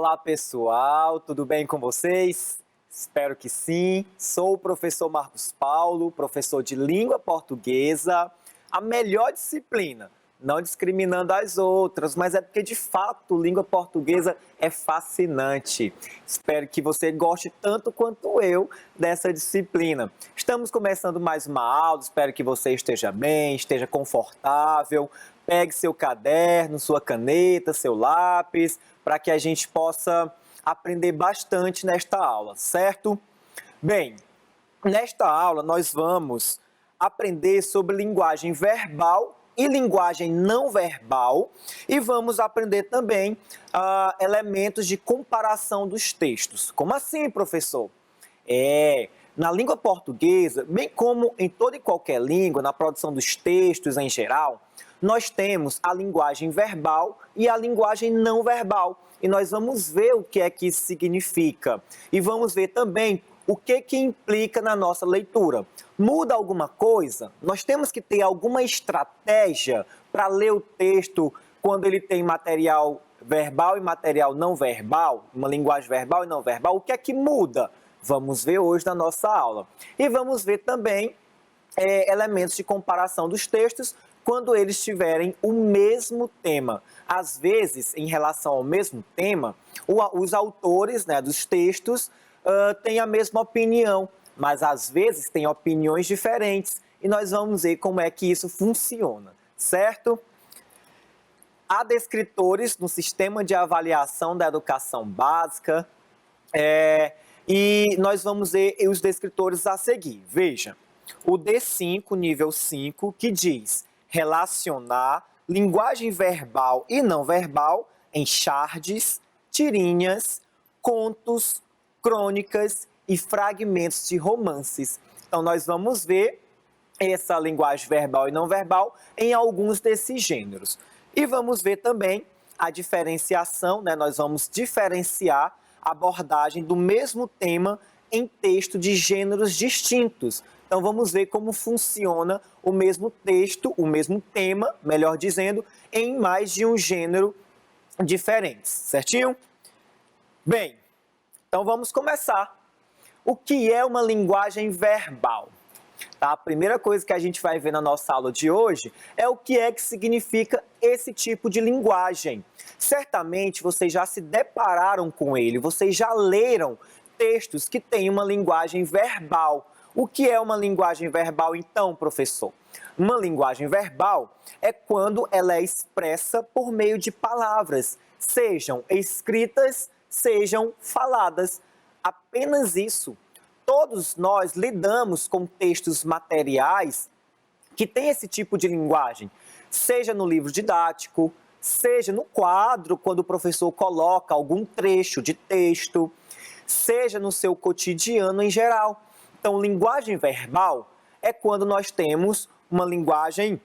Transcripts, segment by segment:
Olá pessoal, tudo bem com vocês? Espero que sim. Sou o professor Marcos Paulo, professor de língua portuguesa, a melhor disciplina, não discriminando as outras, mas é porque de fato língua portuguesa é fascinante. Espero que você goste tanto quanto eu dessa disciplina. Estamos começando mais uma aula, espero que você esteja bem, esteja confortável. Pegue seu caderno, sua caneta, seu lápis, para que a gente possa aprender bastante nesta aula, certo? Bem, nesta aula nós vamos aprender sobre linguagem verbal e linguagem não verbal e vamos aprender também elementos de comparação dos textos. Como assim, professor? Na língua portuguesa, bem como em toda e qualquer língua, na produção dos textos em geral, nós temos a linguagem verbal e a linguagem não verbal. E nós vamos ver o que é que isso significa. E vamos ver também o que implica na nossa leitura. Muda alguma coisa? Nós temos que ter alguma estratégia para ler o texto quando ele tem material verbal e material não verbal, uma linguagem verbal e não verbal. O que é que muda? Vamos ver hoje na nossa aula. E vamos ver também elementos de comparação dos textos quando eles tiverem o mesmo tema. Às vezes, em relação ao mesmo tema, os autores, dos textos têm a mesma opinião, mas às vezes têm opiniões diferentes. E nós vamos ver como é que isso funciona, certo? Há descritores no sistema de avaliação da educação básica, e nós vamos ver os descritores a seguir. Veja, o D5, nível 5, que diz relacionar linguagem verbal e não verbal em chardes, tirinhas, contos, crônicas e fragmentos de romances. Então, nós vamos ver essa linguagem verbal e não verbal em alguns desses gêneros. E vamos ver também a diferenciação, nós vamos diferenciar a abordagem do mesmo tema em texto de gêneros distintos. Então, vamos ver como funciona o mesmo texto, o mesmo tema, melhor dizendo, em mais de um gênero diferente, certinho? Bem, então vamos começar. O que é uma linguagem verbal? Tá? A primeira coisa que a gente vai ver na nossa aula de hoje é o que é que significa esse tipo de linguagem. Certamente vocês já se depararam com ele, vocês já leram textos que têm uma linguagem verbal. O que é uma linguagem verbal, então, professor? Uma linguagem verbal é quando ela é expressa por meio de palavras, sejam escritas, sejam faladas. Apenas isso. Todos nós lidamos com textos materiais que têm esse tipo de linguagem, seja no livro didático, seja no quadro, quando o professor coloca algum trecho de texto, seja no seu cotidiano em geral. Então, linguagem verbal é quando nós temos uma linguagem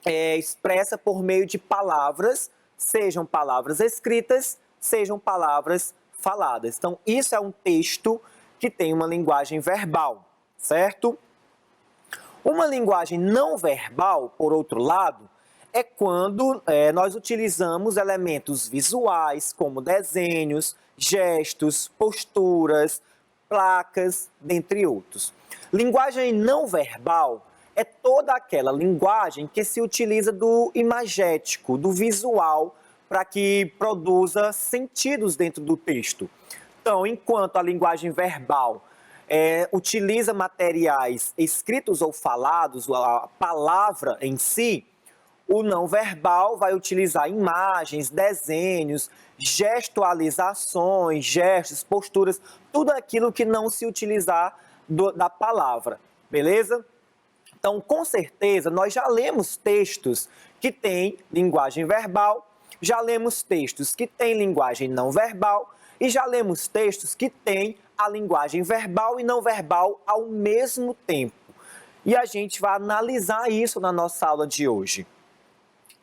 expressa por meio de palavras, sejam palavras escritas, sejam palavras faladas. Então, isso é um texto que tem uma linguagem verbal, certo? Uma linguagem não verbal, por outro lado, é quando nós utilizamos elementos visuais, como desenhos, gestos, posturas, placas, dentre outros. Linguagem não verbal é toda aquela linguagem que se utiliza do imagético, do visual, para que produza sentidos dentro do texto. Então, enquanto a linguagem verbal utiliza materiais escritos ou falados, a palavra em si, o não verbal vai utilizar imagens, desenhos, gestualizações, gestos, posturas, tudo aquilo que não se utilizar da palavra, beleza? Então, com certeza, nós já lemos textos que têm linguagem verbal, já lemos textos que têm linguagem não verbal e já lemos textos que têm a linguagem verbal e não verbal ao mesmo tempo. E a gente vai analisar isso na nossa aula de hoje,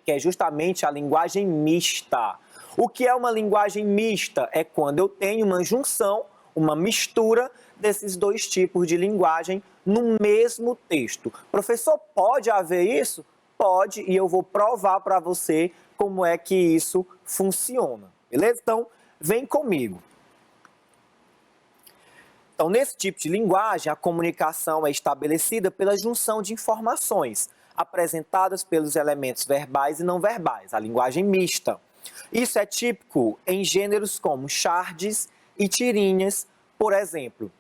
que é justamente a linguagem mista. O que é uma linguagem mista? É quando eu tenho uma junção, uma mistura desses dois tipos de linguagem no mesmo texto. Professor, pode haver isso? Pode, e eu vou provar para você como é que isso funciona, beleza? Então, Vem comigo. Então, nesse tipo de linguagem, a comunicação é estabelecida pela junção de informações apresentadas pelos elementos verbais e não verbais, a linguagem mista. Isso é típico em gêneros como chardes e tirinhas, por exemplo.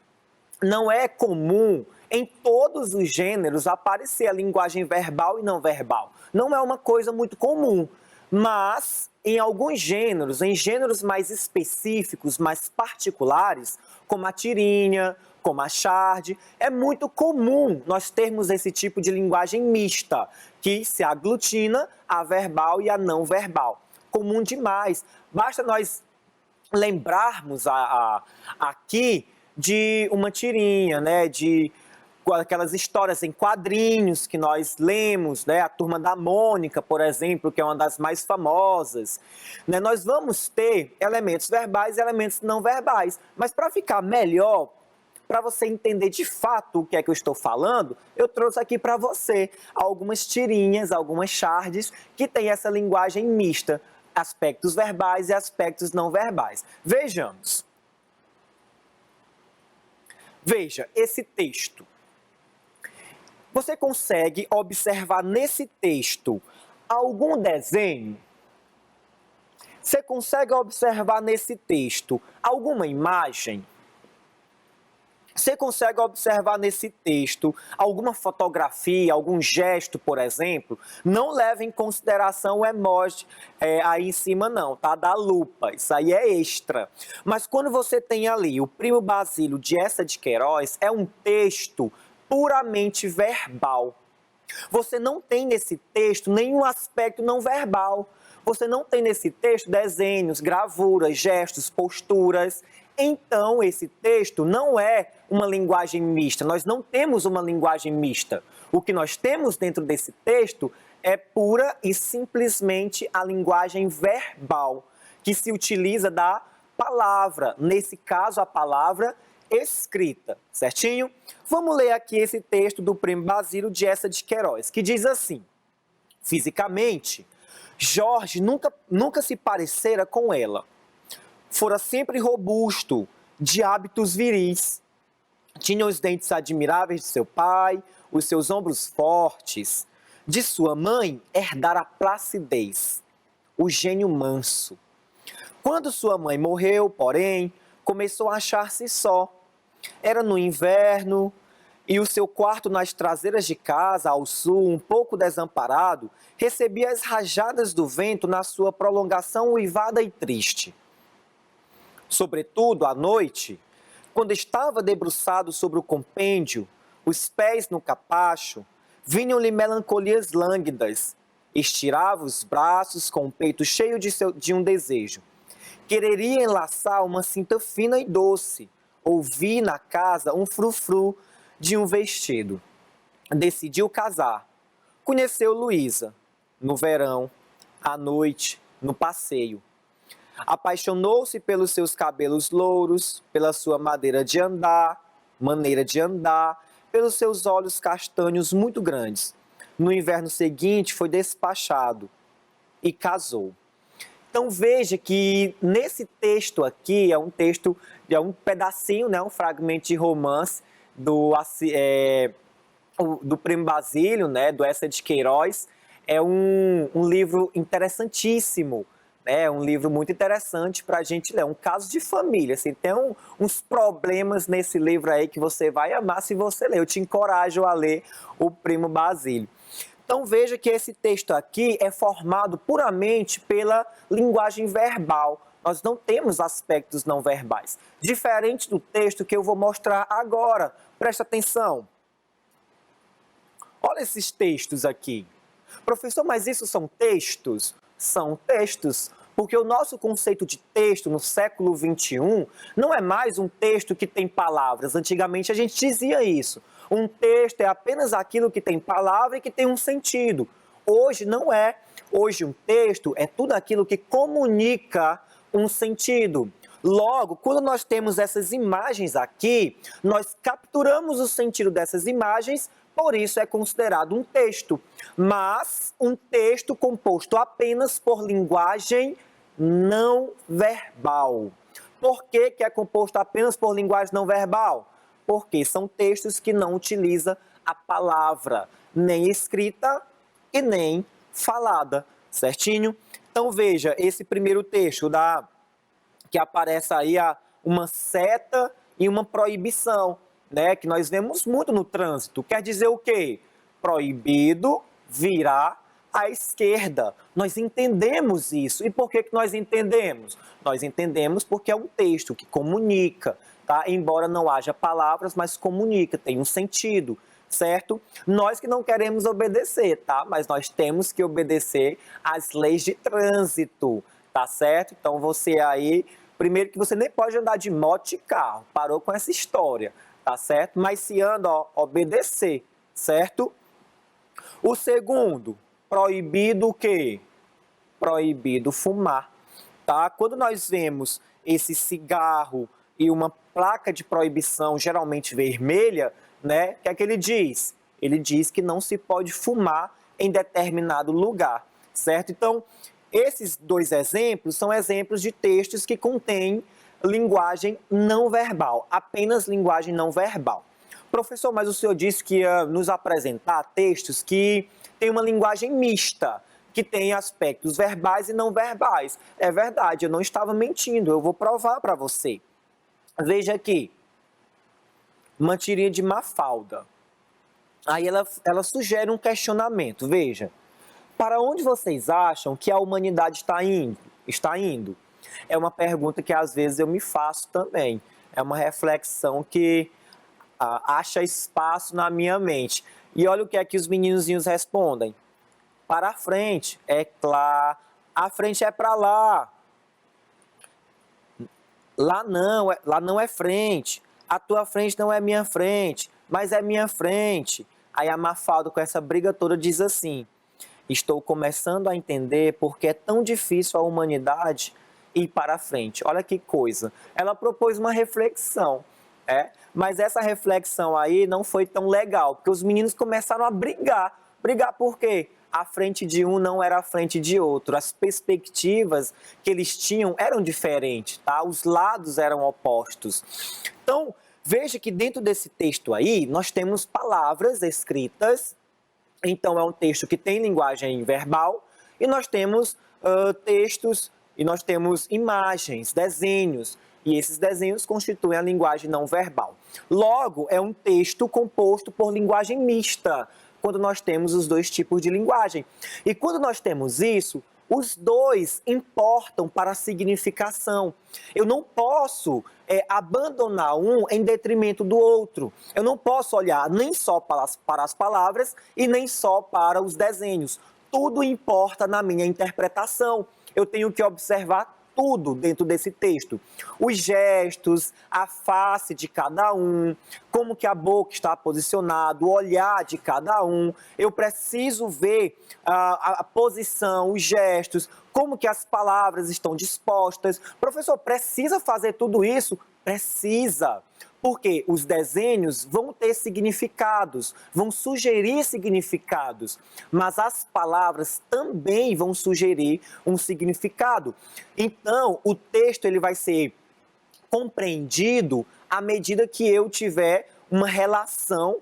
Não é comum em todos os gêneros aparecer a linguagem verbal e não verbal. Não é uma coisa muito comum, mas em alguns gêneros, em gêneros mais específicos, mais particulares, como a tirinha, como a charde, é muito comum nós termos esse tipo de linguagem mista, que se aglutina a verbal e a não verbal. Comum demais. Basta nós lembrarmos aqui de uma tirinha, né, de aquelas histórias em quadrinhos que nós lemos, né, a Turma da Mônica, por exemplo, que é uma das mais famosas, né, nós vamos ter elementos verbais e elementos não verbais, mas para ficar melhor, para você entender de fato o que é que eu estou falando, eu trouxe aqui para você algumas tirinhas, algumas chardes que têm essa linguagem mista, aspectos verbais e aspectos não verbais. Vejamos. Veja esse texto. Você consegue observar nesse texto algum desenho? Você consegue observar nesse texto alguma imagem? Você consegue observar nesse texto alguma fotografia, algum gesto, por exemplo? Não leve em consideração o emoji aí em cima não, tá? Da lupa, isso aí é extra. Mas quando você tem ali o Primo Basílio de Eça de Queiroz, é um texto puramente verbal. Você não tem nesse texto nenhum aspecto não verbal. Você não tem nesse texto desenhos, gravuras, gestos, posturas. Então, esse texto não é uma linguagem mista. Nós não temos uma linguagem mista. O que nós temos dentro desse texto é pura e simplesmente a linguagem verbal, que se utiliza da palavra. Nesse caso, a palavra escrita, certinho? Vamos ler aqui esse texto do Primo Basílio de Eça de Queiroz, que diz assim: fisicamente, Jorge nunca se parecera com ela. Fora sempre robusto, de hábitos viris. Tinha os dentes admiráveis de seu pai, os seus ombros fortes. De sua mãe, herdara a placidez, o gênio manso. Quando sua mãe morreu, porém, começou a achar-se só. Era no inverno, e o seu quarto nas traseiras de casa, ao sul, um pouco desamparado, recebia as rajadas do vento na sua prolongação uivada e triste. Sobretudo, à noite, quando estava debruçado sobre o compêndio, os pés no capacho, vinham-lhe melancolias lânguidas. Estirava os braços com o peito cheio de um desejo. Quereria enlaçar uma cinta fina e doce, ouvir na casa um frufru de um vestido. Decidiu casar. Conheceu Luísa, no verão, à noite, no passeio. Apaixonou-se pelos seus cabelos louros, pela sua maneira de andar, pelos seus olhos castanhos muito grandes. No inverno seguinte foi despachado e casou. Então veja que nesse texto aqui, é um pedacinho, né, um fragmento de romance do Primo Basílio, né, do Eça de Queiroz. É um livro interessantíssimo, né, um livro muito interessante para a gente ler, um caso de família. Assim, tem uns problemas nesse livro aí que você vai amar se você ler. Eu te encorajo a ler o Primo Basílio. Então veja que esse texto aqui é formado puramente pela linguagem verbal. Nós não temos aspectos não verbais. Diferente do texto que eu vou mostrar agora. Presta atenção. Olha esses textos aqui. Professor, mas isso são textos? São textos. Porque o nosso conceito de texto no século XXI não é mais um texto que tem palavras. Antigamente a gente dizia isso. Um texto é apenas aquilo que tem palavra e que tem um sentido. Hoje não é. Hoje um texto é tudo aquilo que comunica um sentido. Logo, quando nós temos essas imagens aqui, nós capturamos o sentido dessas imagens, por isso é considerado um texto. Mas um texto composto apenas por linguagem não verbal. Por que é composto apenas por linguagem não verbal? Porque são textos que não utilizam a palavra, nem escrita e nem falada, certinho? Então veja, esse primeiro texto que aparece aí uma seta e uma proibição, né? Que nós vemos muito no trânsito. Quer dizer o quê? Proibido virar à esquerda. Nós entendemos isso. E por que nós entendemos? Nós entendemos porque é um texto que comunica, tá? Embora não haja palavras, mas comunica, tem um sentido, certo? Nós que não queremos obedecer, tá? Mas nós temos que obedecer às leis de trânsito, tá certo? Então você aí, primeiro que você nem pode andar de moto e carro, parou com essa história, tá certo? Mas se anda, ó, obedecer, certo? O segundo, proibido o quê? Proibido fumar, tá? Quando nós vemos esse cigarro e uma placa de proibição, geralmente vermelha, né? O que é que ele diz? Ele diz que não se pode fumar em determinado lugar, certo? Então, esses dois exemplos são exemplos de textos que contêm linguagem não verbal, apenas linguagem não verbal. Professor, mas o senhor disse que ia nos apresentar textos que têm uma linguagem mista, que tem aspectos verbais e não verbais. É verdade, eu não estava mentindo, eu vou provar para você. Veja aqui, uma tirinha de Mafalda. Aí ela sugere um questionamento, veja. Para onde vocês acham que a humanidade está indo? É uma pergunta que às vezes eu me faço também. É uma reflexão que acha espaço na minha mente. E olha o que é que os meninozinhos respondem. Para a frente, é claro. A frente é para lá. Lá não é frente. A tua frente não é minha frente, mas é minha frente. Aí a Mafalda, com essa briga toda, diz assim: estou começando a entender porque é tão difícil a humanidade ir para a frente. Olha que coisa. Ela propôs uma reflexão, mas essa reflexão aí não foi tão legal, porque os meninos começaram a brigar. Brigar por quê? A frente de um não era a frente de outro. As perspectivas que eles tinham eram diferentes, tá? Os lados eram opostos. Então, veja que dentro desse texto aí, nós temos palavras escritas. Então, é um texto que tem linguagem verbal. E nós temos textos, e nós temos imagens, desenhos. E esses desenhos constituem a linguagem não verbal. Logo, é um texto composto por linguagem mista, quando nós temos os dois tipos de linguagem. E quando nós temos isso, os dois importam para a significação. Eu não posso abandonar um em detrimento do outro. Eu não posso olhar nem só para as palavras e nem só para os desenhos. Tudo importa na minha interpretação. Eu tenho que observar tudo dentro desse texto. Os gestos, a face de cada um, como que a boca está posicionada, o olhar de cada um. Eu preciso ver a posição, os gestos, como que as palavras estão dispostas. Professor, precisa fazer tudo isso? Precisa. Porque os desenhos vão ter significados, vão sugerir significados, mas as palavras também vão sugerir um significado. Então, o texto ele vai ser compreendido à medida que eu tiver uma relação,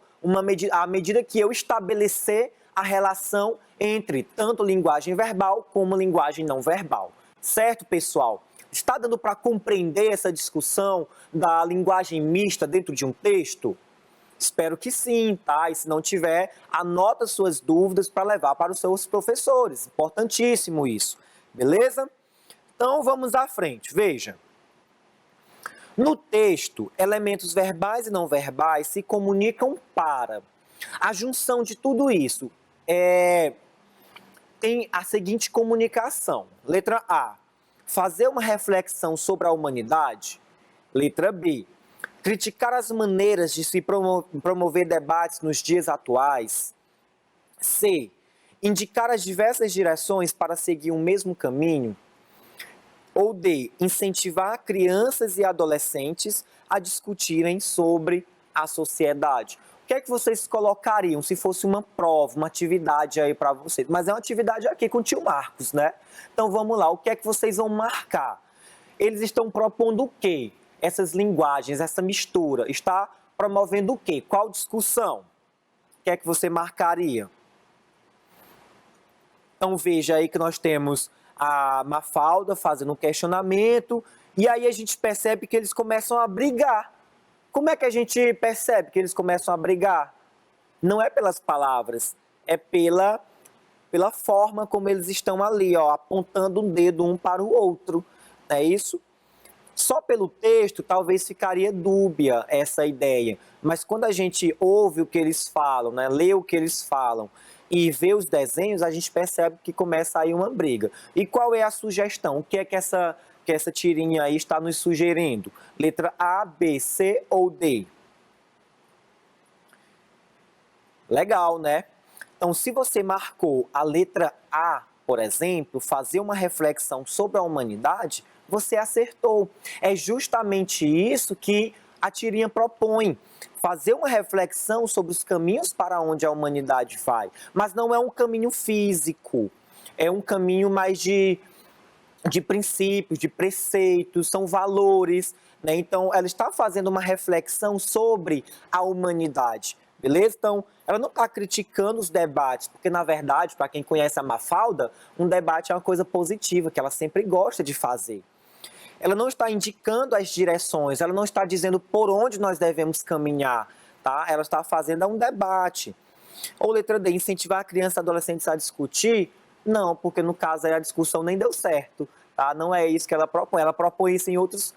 à medida que eu estabelecer a relação entre tanto linguagem verbal como linguagem não verbal. Certo, pessoal? Está dando para compreender essa discussão da linguagem mista dentro de um texto? Espero que sim, tá? E se não tiver, anota suas dúvidas para levar para os seus professores. Importantíssimo isso, beleza? Então vamos à frente, veja. No texto, elementos verbais e não verbais se comunicam para. A junção de tudo isso tem a seguinte comunicação. Letra A. Fazer uma reflexão sobre a humanidade. Letra B. Criticar as maneiras de se promover debates nos dias atuais. C. Indicar as diversas direções para seguir o mesmo caminho. Ou D. Incentivar crianças e adolescentes a discutirem sobre a sociedade. O que é que vocês colocariam se fosse uma prova, uma atividade aí para vocês? Mas é uma atividade aqui com o tio Marcos, né? Então vamos lá, o que é que vocês vão marcar? eles estão propondo o quê? Essas linguagens, essa mistura, está promovendo o quê? Qual discussão? O que é que você marcaria? Então veja aí que nós temos a Mafalda fazendo um questionamento, e aí a gente percebe que eles começam a brigar. Como é que a gente percebe que eles começam a brigar? Não é pelas palavras, é pela forma como eles estão ali, ó, apontando um dedo um para o outro, não é isso? Só pelo texto talvez ficaria dúbia essa ideia, mas quando a gente ouve o que eles falam, né, lê o que eles falam e vê os desenhos, a gente percebe que começa aí uma briga. E qual é a sugestão? O que é que essa tirinha aí está nos sugerindo? Letra A, B, C ou D? Legal, né? Então, se você marcou a letra A, por exemplo, fazer uma reflexão sobre a humanidade, você acertou. É justamente isso que a tirinha propõe. Fazer uma reflexão sobre os caminhos para onde a humanidade vai. Mas não é um caminho físico, é um caminho mais de princípios, de preceitos, são valores, né? Então, ela está fazendo uma reflexão sobre a humanidade, beleza? Então, ela não está criticando os debates, porque, na verdade, para quem conhece a Mafalda, um debate é uma coisa positiva, que ela sempre gosta de fazer. Ela não está indicando as direções, ela não está dizendo por onde nós devemos caminhar, tá? Ela está fazendo um debate. Ou letra D, incentivar a criança e adolescentes a discutir? Não, porque no caso aí a discussão nem deu certo, tá? Não é isso que ela propõe isso em outros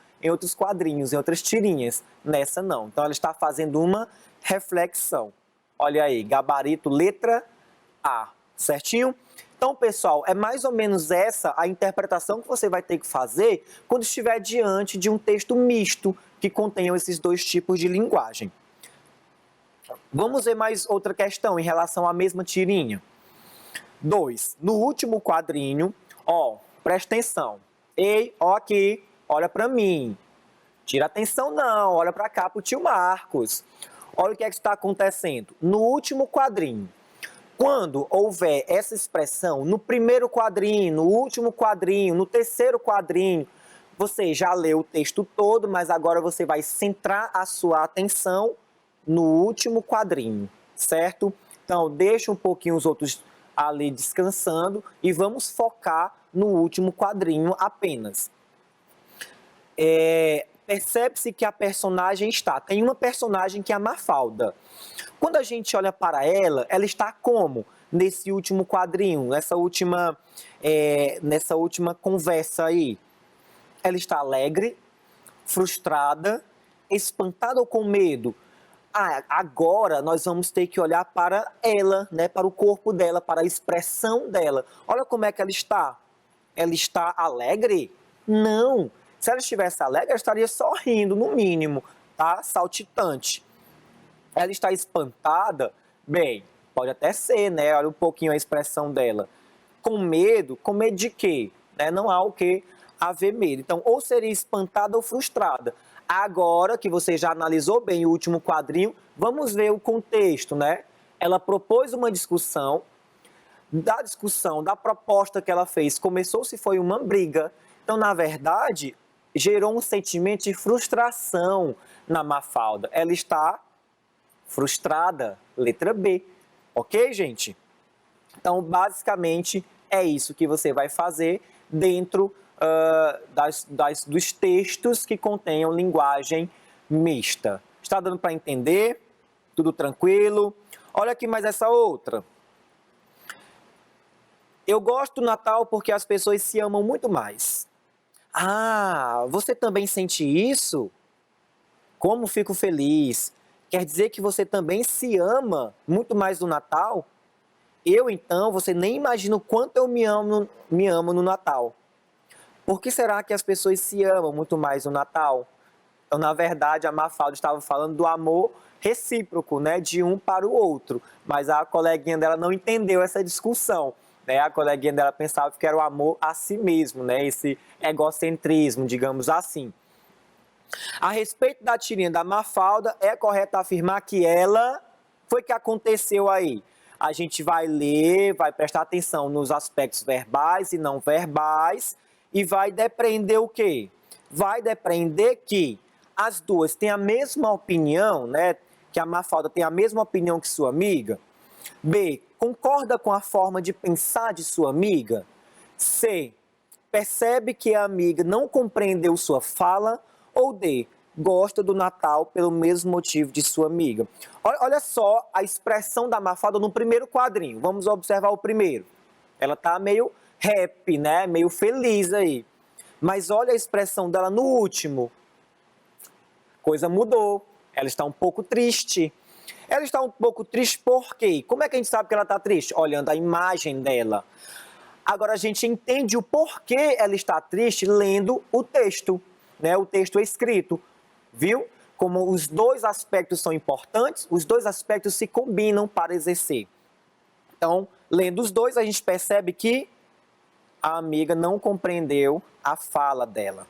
quadrinhos, em outras tirinhas, nessa não. Então ela está fazendo uma reflexão. Olha aí, gabarito letra A, certinho? Então, pessoal, é mais ou menos essa a interpretação que você vai ter que fazer quando estiver diante de um texto misto que contenham esses dois tipos de linguagem. Vamos ver mais outra questão em relação à mesma tirinha. 2. No último quadrinho, ó, presta atenção. Ei, ó aqui, olha para mim. Tira atenção não, olha para cá pro tio Marcos. Olha o que é que está acontecendo. No último quadrinho, quando houver essa expressão no primeiro quadrinho, no último quadrinho, no terceiro quadrinho, você já leu o texto todo, mas agora você vai centrar a sua atenção no último quadrinho, certo? Então, deixa um pouquinho os outros ali descansando e vamos focar no último quadrinho apenas. Percebe-se que a personagem tem uma personagem que é a Mafalda. Quando a gente olha para ela, ela está como? Nesse último quadrinho, nessa última conversa aí. Ela está alegre, frustrada, espantada ou com medo? Agora nós vamos ter que olhar para ela, né, para o corpo dela, para a expressão dela. Olha como é que ela está. Ela está alegre? Não. Se ela estivesse alegre, ela estaria sorrindo, no mínimo, tá? Saltitante. Ela está espantada? Bem, pode até ser, né? Olha um pouquinho a expressão dela. Com medo de quê? Né? Não há o que haver medo. Então, ou seria espantada ou frustrada. Agora que você já analisou bem o último quadrinho, vamos ver o contexto, né? Ela propôs uma discussão, da proposta que ela fez, foi uma briga. Então, na verdade, gerou um sentimento de frustração na Mafalda. Ela está frustrada, letra B. Ok, gente? Então, basicamente, é isso que você vai fazer dentro dos textos que contenham linguagem mista. Está dando para entender? Tudo tranquilo? Olha aqui mais essa outra. Eu gosto do Natal porque as pessoas se amam muito mais. Ah, você também sente isso? Como fico feliz. Quer dizer que você também se ama muito mais no Natal? Então, você nem imagina o quanto eu me amo no Natal. Por que será que as pessoas se amam muito mais no Natal? Então, na verdade, a Mafalda estava falando do amor recíproco, né, de um para o outro. Mas a coleguinha dela não entendeu essa discussão, né? A coleguinha dela pensava que era o amor a si mesmo, né? Esse egocentrismo, digamos assim. A respeito da tirinha da Mafalda, é correto afirmar que foi o que aconteceu aí. A gente vai ler, vai prestar atenção nos aspectos verbais e não verbais e vai depreender o quê? vai depender que as duas têm a mesma opinião, né? Que a Mafalda tem a mesma opinião que sua amiga. B, concorda com a forma de pensar de sua amiga. C, percebe que a amiga não compreendeu sua fala. Ou D, gosta do Natal pelo mesmo motivo de sua amiga. Olha só a expressão da Mafalda no primeiro quadrinho. Vamos observar o primeiro. Ela tá meio happy, né? Meio feliz aí. Mas olha a expressão dela no último. Coisa mudou. Ela está um pouco triste. Ela está um pouco triste por quê? Como é que a gente sabe que ela está triste? Olhando a imagem dela. Agora a gente entende o porquê ela está triste lendo o texto, né? O texto escrito. Viu? Como os dois aspectos são importantes, os dois aspectos se combinam para exercer. Então, lendo os dois, a gente percebe que a amiga não compreendeu a fala dela.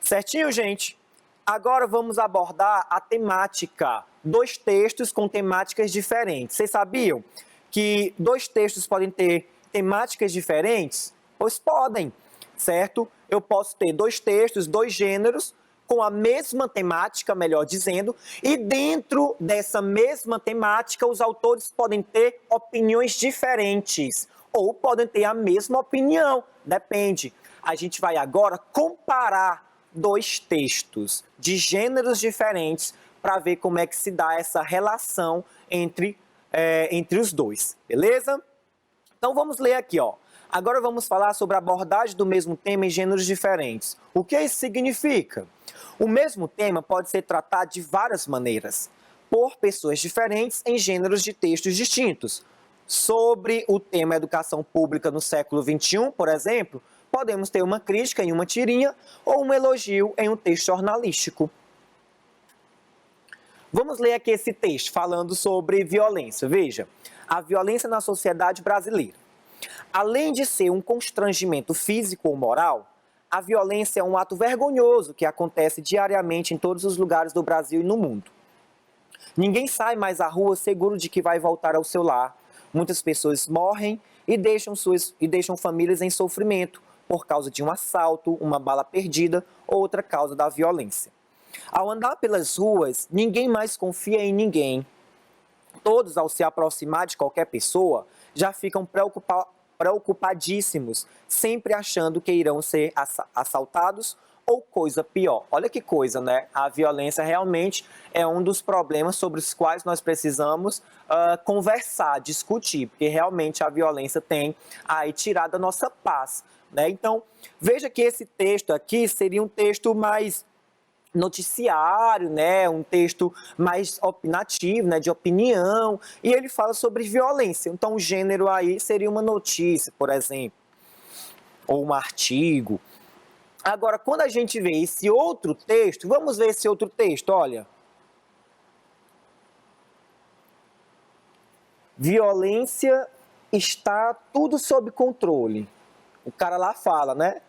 Certinho, gente? Agora vamos abordar a temática. Dois textos com temáticas diferentes. Vocês sabiam que dois textos podem ter temáticas diferentes? Pois podem, certo? Eu posso ter dois textos, dois gêneros, com a mesma temática, melhor dizendo, e dentro dessa mesma temática, os autores podem ter opiniões diferentes, ou podem ter a mesma opinião, depende. A gente vai agora comparar dois textos de gêneros diferentes para ver como é que se dá essa relação entre os dois, beleza? Então vamos ler aqui, ó. Agora vamos falar sobre a abordagem do mesmo tema em gêneros diferentes. O que isso significa? O mesmo tema pode ser tratado de várias maneiras, por pessoas diferentes em gêneros de textos distintos. Sobre o tema educação pública no século XXI, por exemplo, podemos ter uma crítica em uma tirinha ou um elogio em um texto jornalístico. Vamos ler aqui esse texto falando sobre violência. Veja, a violência na sociedade brasileira. Além de ser um constrangimento físico ou moral, a violência é um ato vergonhoso que acontece diariamente em todos os lugares do Brasil e no mundo. Ninguém sai mais à rua seguro de que vai voltar ao seu lar. Muitas pessoas morrem e deixam famílias em sofrimento por causa de um assalto, uma bala perdida ou outra causa da violência. Ao andar pelas ruas, ninguém mais confia em ninguém. Todos, ao se aproximar de qualquer pessoa, já ficam preocupadíssimos, sempre achando que irão ser assaltados ou coisa pior. Olha que coisa, né? A violência realmente é um dos problemas sobre os quais nós precisamos conversar, discutir, porque realmente a violência tem aí tirado a nossa paz, né? Então, veja que esse texto aqui seria um texto mais noticiário, né, um texto mais opinativo, né, de opinião, e ele fala sobre violência. Então, o gênero aí seria uma notícia, por exemplo, ou um artigo. Agora, quando a gente vê esse outro texto, vamos ver esse outro texto, olha. Violência está tudo sob controle. O cara lá fala, né?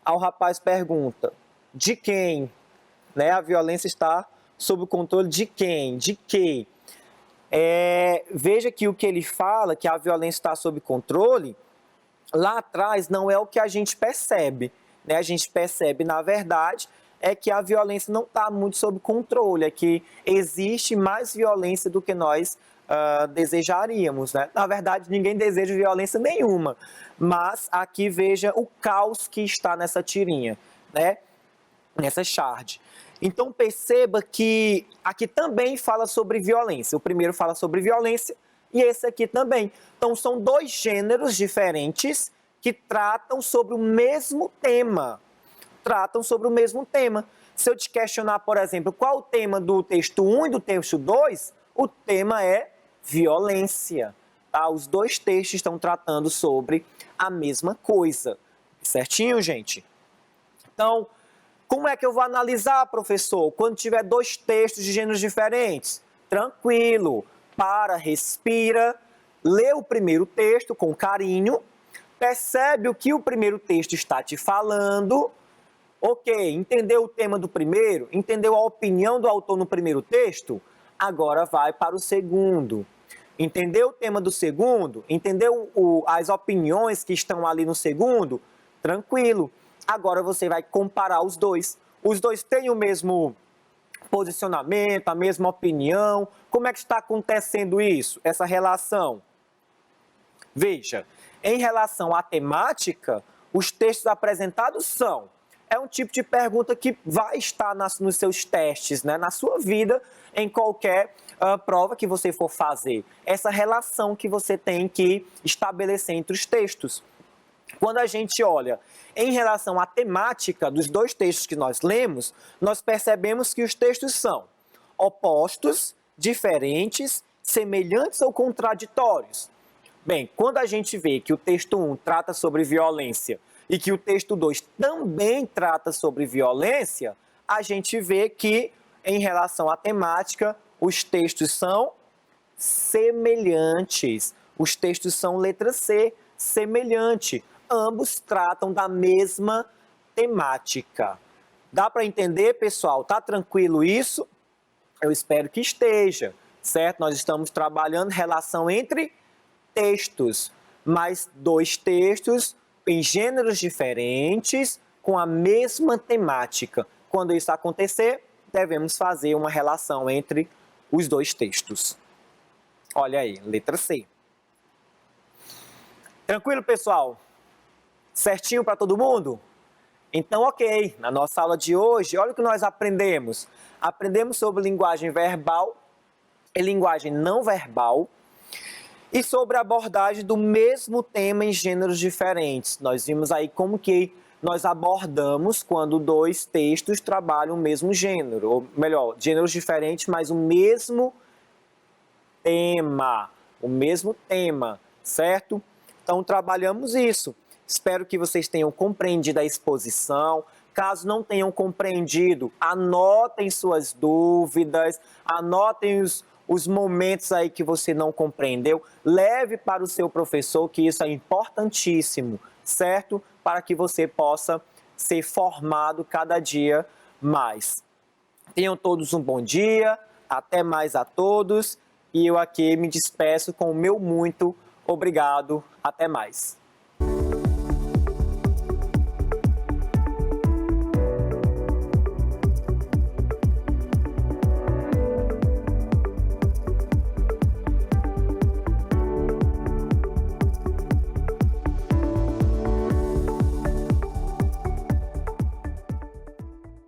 Aí o rapaz pergunta, de quem? Né, a violência está sob o controle de quem? De quê? Veja que o que ele fala, que a violência está sob controle, lá atrás não é o que a gente percebe. Né? A gente percebe, na verdade, é que a violência não está muito sob controle, é que existe mais violência do que nós desejaríamos. Né? Na verdade, ninguém deseja violência nenhuma, mas aqui veja o caos que está nessa tirinha, né? Nessa charge. Então perceba que aqui também fala sobre violência. O primeiro fala sobre violência e esse aqui também. Então são dois gêneros diferentes que tratam sobre o mesmo tema. Se eu te questionar, por exemplo, qual o tema do texto 1 e do texto 2, o tema é violência. Tá? Os dois textos estão tratando sobre a mesma coisa. Certinho, gente? Então, como é que eu vou analisar, professor? Quando tiver dois textos de gêneros diferentes? Tranquilo, para, respira, lê o primeiro texto com carinho, percebe o que o primeiro texto está te falando. Ok, entendeu o tema do primeiro? Entendeu a opinião do autor no primeiro texto? Agora vai para o segundo. Entendeu o tema do segundo? Entendeu as opiniões que estão ali no segundo? Tranquilo. Agora você vai comparar os dois. Os dois têm o mesmo posicionamento, a mesma opinião. Como é que está acontecendo isso, essa relação? Veja, em relação à temática, os textos apresentados são. É um tipo de pergunta que vai estar nos seus testes, né? Na sua vida, em qualquer prova que você for fazer. Essa relação que você tem que estabelecer entre os textos. Quando a gente olha em relação à temática dos dois textos que nós lemos, nós percebemos que os textos são opostos, diferentes, semelhantes ou contraditórios. Bem, quando a gente vê que o texto 1 trata sobre violência e que o texto 2 também trata sobre violência, a gente vê que, em relação à temática, os textos são semelhantes. Os textos são letra C, semelhante. Ambos tratam da mesma temática. Dá para entender, pessoal? Tá tranquilo isso? Eu espero que esteja, certo? Nós estamos trabalhando relação entre textos, mas dois textos em gêneros diferentes com a mesma temática. Quando isso acontecer, devemos fazer uma relação entre os dois textos. Olha aí, letra C. Tranquilo, pessoal? Certinho para todo mundo? Então, ok. Na nossa aula de hoje, olha o que nós aprendemos. Aprendemos sobre linguagem verbal e linguagem não verbal e sobre a abordagem do mesmo tema em gêneros diferentes. Nós vimos aí como que nós abordamos quando dois textos trabalham o mesmo gênero, ou melhor, gêneros diferentes, mas o mesmo tema, certo? Então, trabalhamos isso. Espero que vocês tenham compreendido a exposição. Caso não tenham compreendido, anotem suas dúvidas, anotem os momentos aí que você não compreendeu. Leve para o seu professor, que isso é importantíssimo, certo? Para que você possa ser formado cada dia mais. Tenham todos um bom dia, até mais a todos. E eu aqui me despeço com o meu muito obrigado. Até mais.